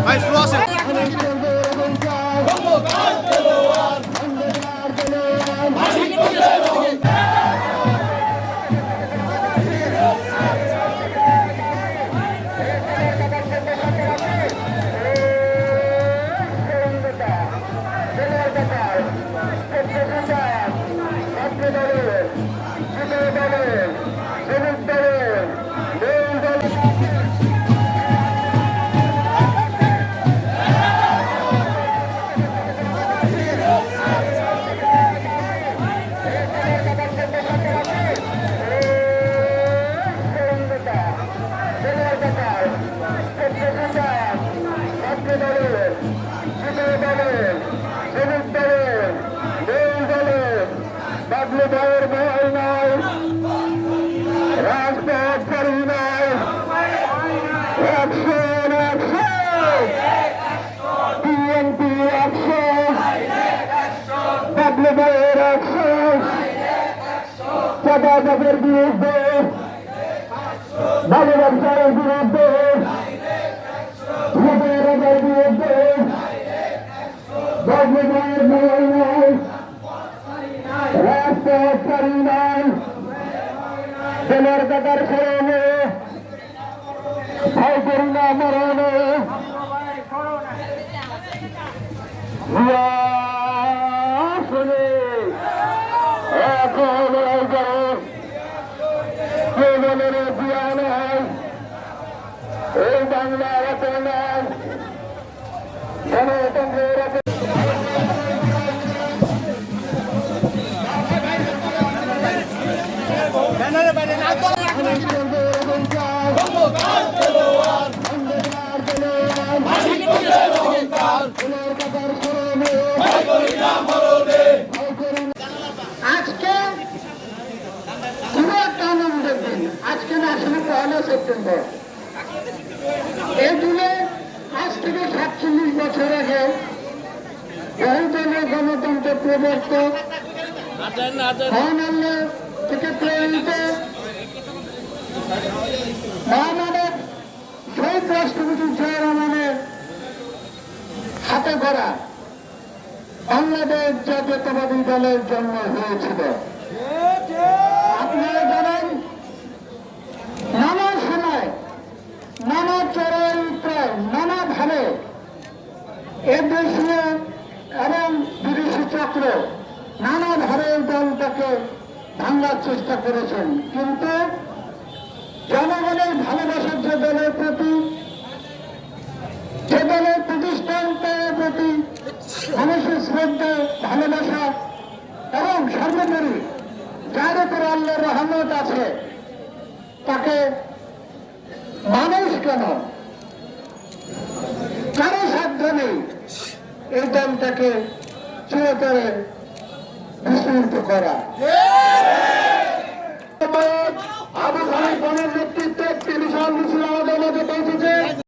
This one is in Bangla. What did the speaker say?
ভাই স্লো আসেন। চাঁদাবাজের বিরুদ্ধে, ভালো ব্যবসায়ের বিরুদ্ধে, ভোটারের বিরুদ্ধে, বদলের নয় নয়, রাজপথ ছাড়ি নাই, জেলার দাদার স্মরণে, ভাই করুণা মরণে, এই বাংলার গণতন্ত্রের আজকে পুরো একটা আনন্দের দিন। আজকে না আসলে 1 সেপ্টেম্বর। এই দিনে আজ থেকে 47 বছর আগে বহুদলীয় গণতন্ত্রের প্রবর্তক থেকে প্রেরিত মহামানব শহীদ রাষ্ট্রপতি জিয়া রহমানের হাতে গড়া বাংলাদেশ জাতীয়তাবাদী দলের জন্ম হয়েছিল। আপনারা জানেন, নানা সময়, নানা চড়াই নানা ভাবে এ দেশীয় এবং বিদেশি চক্র নানাভাবে দলটাকে ভাঙার চেষ্টা করেছেন, কিন্তু জনগণের ভালোবাসার যে দলের প্রতি, যে দলের প্রতিষ্ঠানটার প্রতি মানুষের শ্রদ্ধা, ভালোবাসা এবং সর্বোপরি যার উপর আল্লাহর রহমত আছে, তাকে মানুষ কেন কারো সাধ্য নেই এই দলটাকে চিরতরে বিস্মৃত করা। আবু খালিদ নেতৃত্বে একটি বিশাল মিছিল আমাদের মধ্যে পৌঁছেছে।